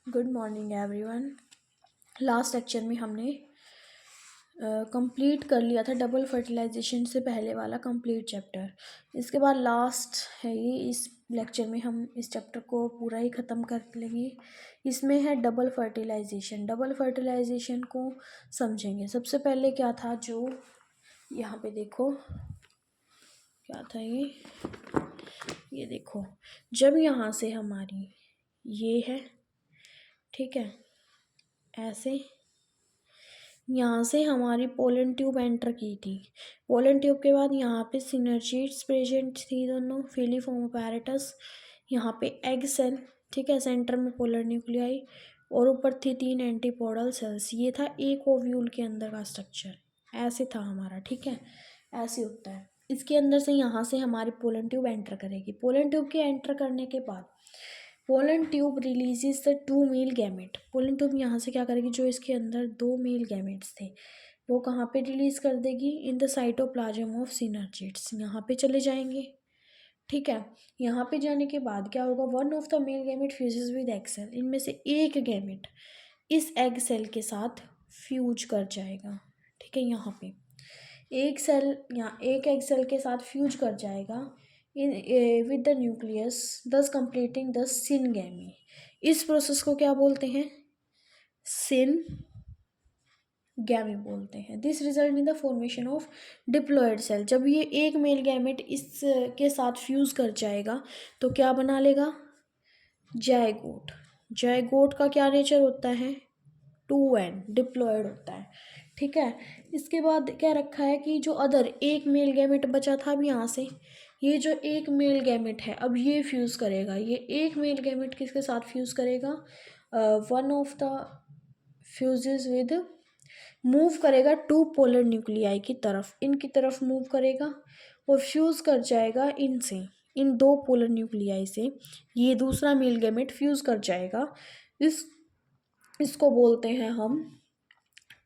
Good morning everyone. Last lecture में हमने complete कर लिया था डबल फर्टिलाइजेशन से पहले वाला कंप्लीट चैप्टर। इसके बाद लास्ट है ये, इस लेक्चर में हम इस चैप्टर को पूरा ही ख़त्म कर लेंगे। इसमें है डबल फर्टिलाइजेशन। डबल फर्टिलाइजेशन को समझेंगे। सबसे पहले क्या था, जो यहाँ पे देखो क्या था ये देखो, जब यहाँ से हमारी ये है, ठीक है, ऐसे यहाँ से हमारी पोलन ट्यूब एंटर की थी। पोलन ट्यूब के बाद यहाँ पे सिनर्जिड्स प्रेजेंट थी, दोनों फिलीफॉर्म अपैरेटस, यहाँ पे एग सेल, ठीक है, सेंटर में पोलर न्यूक्लियाई, और ऊपर थी 3 एंटीपोडल सेल्स। ये था एक ओव्यूल के अंदर का स्ट्रक्चर, ऐसे था हमारा, ठीक है, ऐसे होता है। इसके अंदर से यहाँ से हमारी पोलन ट्यूब एंटर करेगी। पोलन ट्यूब के एंटर करने के बाद pollen tube releases the 2 male gamete. Pollen tube यहाँ से क्या करेगी, जो इसके अंदर 2 मेल गैमेट्स थे वो कहाँ पे रिलीज कर देगी, in the cytoplasm of synergids, यहाँ पे चले जाएंगे, ठीक है। यहाँ पे जाने के बाद क्या होगा, one of the male gamete fuses with egg cell, इनमें से एक गैमेट इस एग सेल के साथ फ्यूज कर जाएगा, ठीक है। यहाँ पे एक सेल, यहाँ एक एग सेल के साथ फ्यूज कर जाएगा in with the nucleus, thus completing the syngamy. इस प्रोसेस को क्या बोलते हैं, सिनगैमी बोलते हैं। This result in the formation of diploid cell. जब ये एक मेल गैमेट इस के साथ फ्यूज कर जाएगा तो क्या बना लेगा, जायगोट। जायगोट का क्या नेचर होता है, 2n, डिप्लॉयड होता है, ठीक है। इसके बाद क्या रखा है कि जो अदर एक मेल गैमेट बचा था, अब यहाँ से ये जो एक मेल गैमेट है अब ये फ्यूज़ करेगा। ये एक मेल गैमेट किसके साथ फ्यूज़ करेगा, one of the fuses with, move करेगा 2 पोलर न्यूक्लियाई की तरफ, इनकी तरफ मूव करेगा और फ्यूज़ कर जाएगा इनसे, इन 2 पोलर न्यूक्लियाई से ये दूसरा मेल गैमेट फ्यूज़ कर जाएगा। इसको बोलते हैं हम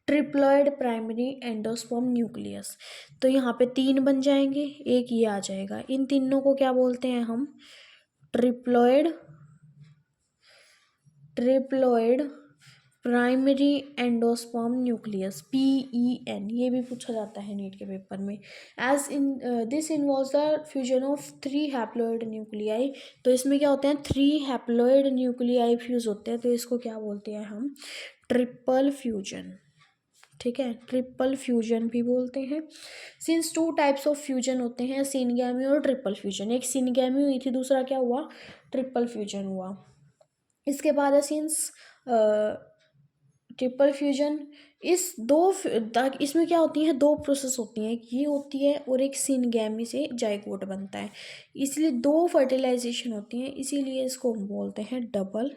ट्रिप्लॉयड प्राइमरी एंडोस्पर्म न्यूक्लियस। तो यहाँ पे 3 बन जाएंगे, एक ये आ जाएगा। इन तीनों को क्या बोलते हैं हम, triploid primary endosperm nucleus, PEN। ये भी पूछा जाता है नीट के पेपर में। As in this involves the fusion of 3 haploid nuclei. तो इसमें क्या होते हैं, 3 हैप्लॉइड न्यूक्लियाई फ्यूज होते हैं, तो इसको क्या बोलते हैं हम, ट्रिपल फ्यूजन, ठीक है, ट्रिपल फ्यूजन भी बोलते हैं। सिंस 2 टाइप्स ऑफ फ्यूजन होते हैं, सिनगैमी और ट्रिपल फ्यूजन। एक सिनगैमी हुई थी, दूसरा क्या हुआ, ट्रिपल फ्यूजन हुआ। इसके बाद है सिंस ट्रिपल फ्यूजन, इसमें क्या होती है, 2 प्रोसेस होती हैं, एक ये होती है और एक सिनगैमी से जाइगोट बनता है, इसलिए 2 फर्टिलाइजेशन होती हैं, इसीलिए इसको हम बोलते हैं डबल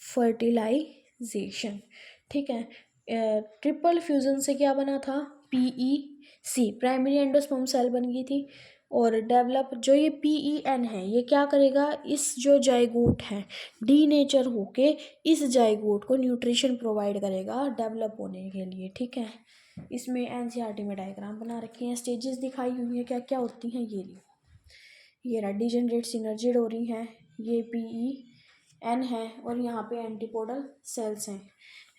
फर्टिलाइजेशन, ठीक है। ट्रिपल फ्यूजन से क्या बना था, PEC, प्राइमरी एंडोस्पर्म सेल बन गई थी। और डेवलप जो ये PEN है, ये क्या करेगा, इस जो जाइगोट है डीनेचर होके इस जाइगोट को न्यूट्रिशन प्रोवाइड करेगा डेवलप होने के लिए, ठीक है। इसमें NCERT में डायग्राम बना रखे हैं, स्टेजेस दिखाई हुई है क्या क्या होती हैं। ये रहा डीजनरेट सिनर्जिड हो रही हैं, ये PEN है, और यहाँ पे एंटीपोडल सेल्स हैं।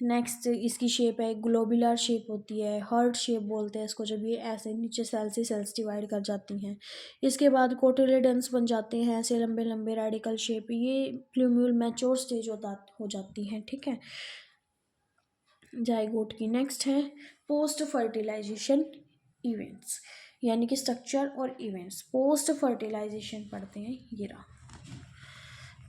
नेक्स्ट इसकी शेप है, ग्लोबुलर शेप होती है, हर्ट शेप बोलते हैं इसको, जब ये ऐसे नीचे सेल्स डिवाइड कर जाती हैं। इसके बाद कोटिलेडन्स बन जाते हैं, ऐसे लंबे लंबे रेडिकल शेप, ये प्लूम्यूल मैच्योर स्टेज हो जाती हैं, ठीक है, जाइगोट की। नेक्स्ट है पोस्ट फर्टिलाइजेशन इवेंट्स, यानी कि स्ट्रक्चर और इवेंट्स। पोस्ट फर्टिलाइजेशन पढ़ते हैं, ये रहा।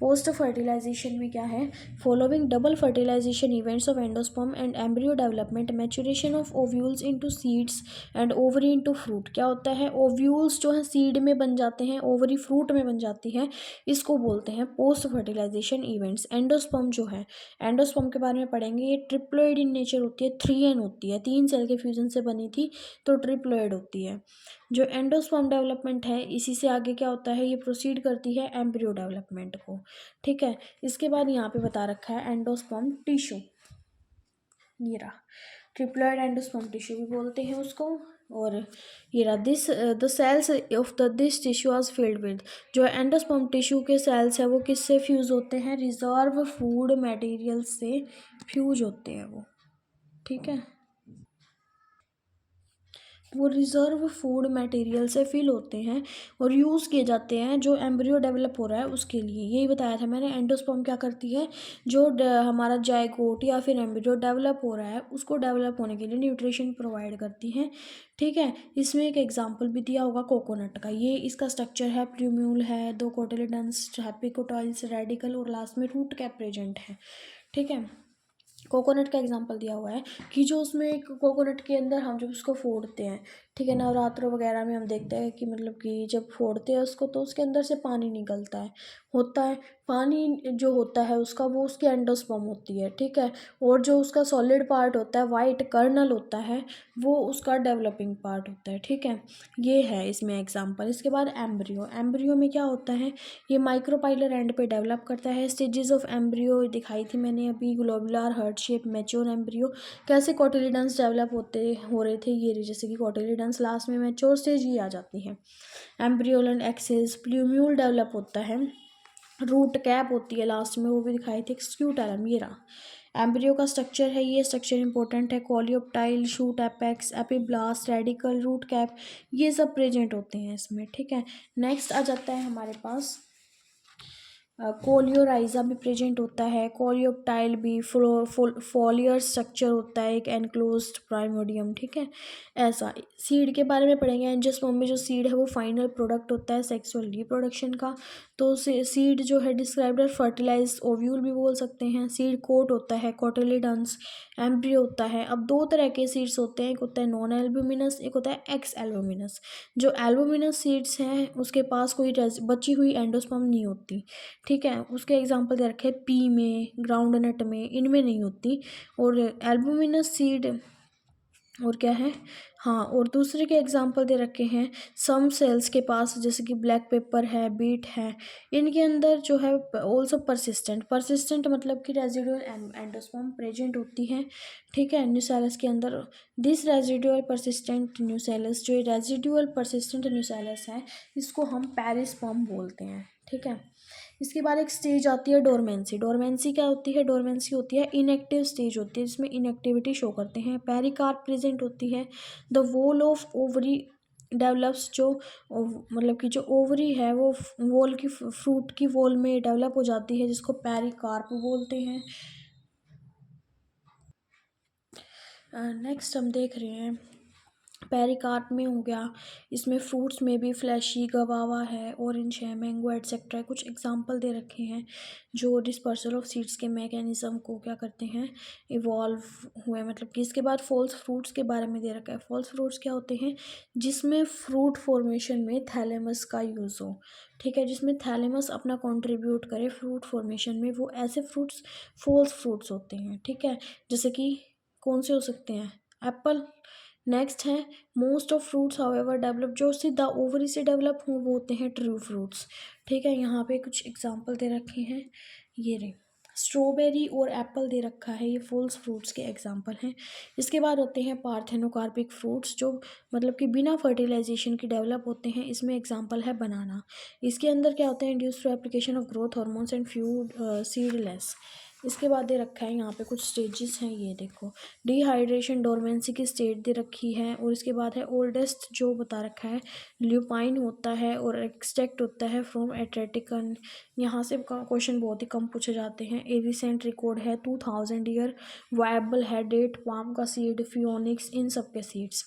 पोस्ट फर्टिलाइजेशन में क्या है, following double fertilisation events of endosperm and embryo development, maturation of ovules into seeds and ovary into fruit. क्या होता है, ओव्यूल्स जो है सीड में बन जाते हैं, ओवरी फ्रूट में बन जाती है, इसको बोलते हैं पोस्ट फर्टिलाइजेशन इवेंट्स। एंडोस्पर्म जो है, एंडोस्पर्म के बारे में पढ़ेंगे, ये ट्रिप्लॉइड इन नेचर होती है, 3n होती है, 3 सेल के फ्यूजन से बनी थी तो ट्रिप्लॉइड होती है। जो एंडोस्पर्म डेवलपमेंट है, इसी से आगे क्या होता है, ये प्रोसीड करती है एम्ब्रियो डेवलपमेंट को, ठीक है। इसके बाद यहाँ पे बता रखा है एंडोस्पर्म टिश्यू, ये रहा, ट्रिप्लॉइड एंडोस्पर्म टिश्यू भी बोलते हैं उसको। और ये रहा this the cells of the this tissue are filled with, जो एंडोस्पर्म टिश्यू के सेल्स है वो किससे फ्यूज होते हैं, रिजर्व फूड मटेरियल से फ्यूज होते हैं वो, ठीक है, वो रिजर्व फूड मटेरियल से फिल होते हैं और यूज़ किए जाते हैं जो एम्ब्रियो डेवलप हो रहा है उसके लिए। यही बताया था मैंने, एंडोस्पर्म क्या करती है, जो हमारा जायगोट या फिर एम्ब्रियो डेवलप हो रहा है उसको डेवलप होने के लिए न्यूट्रिशन प्रोवाइड करती है, ठीक है। इसमें एक एग्जांपल भी दिया होगा कोकोनट का। ये इसका स्ट्रक्चर है, प्ल्यूम्यूल है, दो कोटिलेडन्स, हैप्पिकोटाइल्स, रेडिकल और लास्ट में रूट कैप प्रेजेंट है, ठीक है। कोकोनट का एग्जांपल दिया हुआ है कि जो उसमें एक कोकोनट के अंदर हम जब उसको फोड़ते हैं, ठीक है, नवरात्रों वगैरह में हम देखते हैं कि मतलब कि जब फोड़ते हैं उसको तो उसके अंदर से पानी निकलता है, होता है पानी जो होता है उसका, वो उसकी एंडोस्पर्म होती है, ठीक है। और जो उसका सॉलिड पार्ट होता है, वाइट कर्नल होता है, वो उसका डेवलपिंग पार्ट होता है, ठीक है। ये है इसमें एग्जांपल। इसके बाद एम्ब्रियो, एम्ब्रियो में क्या होता है, ये माइक्रोपाइलर एंड पे डेवलप करता है। स्टेजेस ऑफ एम्ब्रियो दिखाई थी मैंने अभी, globular, heart shape, mature embryo, कैसे कोटिलिडन्स डेवलप हो रहे थे ये, जैसे कि कोटिलिडन्स, लास्ट में मैच्योर स्टेज ये आ जाती है। एम्ब्रियोलन एक्सेस, प्ल्यूम्यूल डेवलप होता है, रूट कैप होती है लास्ट में, वो भी दिखाई थी, स्क्यूटेलम ये रहा। एम्ब्रियो का स्ट्रक्चर है, ये स्ट्रक्चर इंपॉर्टेंट है, coleoptile, shoot apex, epiblast, radicle, root cap, ये सब प्रेजेंट होते हैं इसमें, ठीक है। नेक्स्ट आ जाता है हमारे पास कोलियोराइजा भी प्रेजेंट होता है, कोलियोप्टाइल भी, फोलियर स्ट्रक्चर होता है, एक एनक्लोज्ड प्राइमोडियम, ठीक है। ऐसा सीड के बारे में पढ़ेंगे। एंजियोस्पर्म में जो सीड है वो फाइनल प्रोडक्ट होता है सेक्सुअल रिप्रोडक्शन का। तो सीड जो है डिस्क्राइब्ड है फर्टिलाइज ओव्यूल भी बोल सकते हैं। सीड कोट होता है, कोटिलिडन्स, एम्ब्रियो होता है। अब दो तरह के सीड्स होते हैं, एक होता है नॉन एल्बुमिनस, एक होता है एक्स एल्बुमिनस। जो एल्बुमिनस सीड्स हैं उसके पास कोई बची हुई एंडोस्पर्म नहीं होती, ठीक है। उसके एग्जांपल दे रखे पी में, ग्राउंड नट में, इनमें नहीं होती। और एल्बुमिनस सीड और क्या है, हाँ, और दूसरे के एग्जांपल दे रखे हैं सम सेल्स के पास, जैसे कि ब्लैक पेपर है, बीट है, इनके अंदर जो है ऑल्सो परसिस्टेंट, परसिस्टेंट मतलब कि रेजिडुअल एंडोस्पर्म प्रेजेंट होती है, ठीक है, न्यूसेलस के अंदर। दिस रेजिडुअल परसिस्टेंट न्यूसेलस, जो रेजिडुअल परसिस्टेंट न्यूसेलस है, इसको हम पेरिस्पर्म बोलते हैं, ठीक है। इसके बाद एक स्टेज आती है डोरमेंसी। डोरमेंसी क्या होती है, डोरमेंसी होती है इनएक्टिव स्टेज होती है, जिसमें इनएक्टिविटी शो करते हैं। पेरिकार्प प्रेजेंट होती है। The wall of ovary develops, जो मतलब कि जो ओवरी है वो वॉल की, फ्रूट की वॉल में डेवलप हो जाती है, जिसको पेरिकार्प बोलते हैं। नेक्स्ट हम देख रहे हैं पेरिकार्प में हो गया, इसमें फ्रूट्स में भी फ्लैशी, गवावा है, ऑरेंज है, मैंगो एटसेट्रा है। कुछ एग्जांपल दे रखे हैं जो डिस्पर्सल ऑफ सीड्स के मैकेनिज्म को क्या करते हैं, इवॉल्व हुए, मतलब कि। इसके बाद फॉल्स फ्रूट्स के बारे में दे रखा है। फॉल्स फ्रूट्स क्या होते हैं, जिसमें फ्रूट फॉर्मेशन में थैलेमस का यूज़ हो, ठीक है, जिसमें थैलेमस अपना कंट्रीब्यूट करे फ्रूट फॉर्मेशन में, वो ऐसे फ्रूट्स फॉल्स फ्रूट्स होते हैं, ठीक है। जैसे कि कौन से हो सकते हैं, एप्पल। नेक्स्ट है most of fruits however develop, जो सीधा ओवरी से डेवलप हो वो होते हैं ट्रू फ्रूट्स, ठीक है। यहाँ पे कुछ एग्जांपल दे रखे हैं, ये रे स्ट्रॉबेरी और एप्पल दे रखा है, ये फॉल्स फ्रूट्स के एग्जांपल हैं। इसके बाद होते हैं पार्थेनोकार्पिक फ्रूट्स, जो मतलब कि बिना फर्टिलाइजेशन के डेवलप होते हैं। इसमें एग्जांपल है बनाना। इसके अंदर क्या होता है, induce through application of growth hormones and feud seedless. इसके बाद दे रखा है यहाँ पे कुछ स्टेजेस हैं, ये देखो डिहाइड्रेशन, डोरमेंसी की स्टेट दे रखी है। और इसके बाद है ओल्डेस्ट, जो बता रखा है ल्यूपाइन होता है और एक्सट्रैक्ट होता है फ्रॉम एट्रेटिकन। यहाँ से क्वेश्चन बहुत ही कम पूछे जाते हैं। ए रिसेंट रिकॉर्ड है 2000 ईयर, वायबल है डेट, पाम का सीड, फियोनिक्स, इन सब के सीड्स,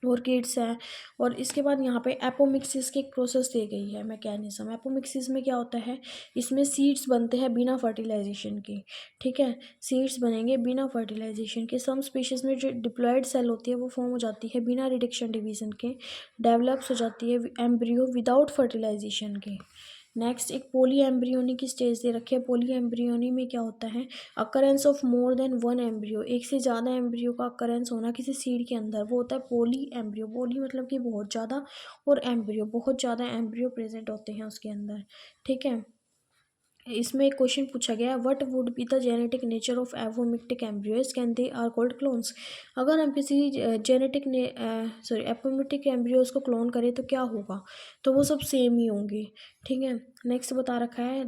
ऑर्किड्स है। और इसके बाद यहाँ पे एपोमिक्सिस की एक प्रोसेस दी गई है, मैकेनिज्म। एपोमिक्सिस में क्या होता है, इसमें सीड्स बनते हैं बिना फर्टिलाइजेशन के, ठीक है, सीड्स बनेंगे बिना फर्टिलाइजेशन के। सम स्पीशीज़ में जो डिप्लॉयड सेल होती है वो फॉर्म हो जाती है बिना रिडक्शन डिवीजन के, डेवलप्स हो जाती है एम्ब्रियो विदाउट फर्टिलाइजेशन के। नेक्स्ट एक पोली एम्ब्रियोनी की स्टेज दे रखी है। पोली एम्ब्रियोनी में क्या होता है, occurrence of more than one embryo, एक से ज़्यादा एम्ब्रियो का अकरेंस होना किसी सीड के अंदर, वो होता है पोली एम्ब्रियो। पोली मतलब कि बहुत ज़्यादा, और एम्ब्रियो बहुत ज़्यादा एम्ब्रियो प्रेजेंट होते हैं उसके अंदर, ठीक है। इसमें एक क्वेश्चन पूछा गया, what would be the genetic nature of apomictic embryos, can they are called clones. अगर हम किसी जेनेटिक ने एपोमिक्टिक एम्ब्रियोज को क्लोन करें तो क्या होगा, तो वो सब सेम ही होंगे। ठीक है, नेक्स्ट बता रखा है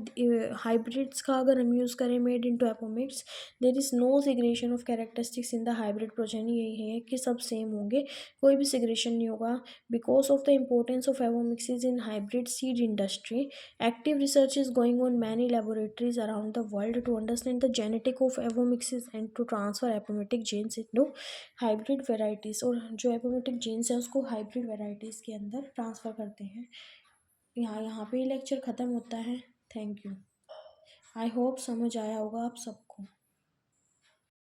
हाइब्रिड्स का अगर हम यूज़ करें made into apomixis, there is no segregation of characteristics in the hybrid progeny. यही है कि सब सेम होंगे, कोई भी सिग्रेशन नहीं होगा। Because of the importance of apomixis in hybrid seed industry, active research is going on many laboratories around the world to understand the genetic of apomixis and to transfer apomitic genes into hybrid varieties। और जो एपोमिटिक jeans है उसको hybrid varieties के अंदर transfer करते हैं। यहाँ यहाँ पे ही लेक्चर ख़त्म होता है। Thank you. आई होप समझ आया होगा आप सब।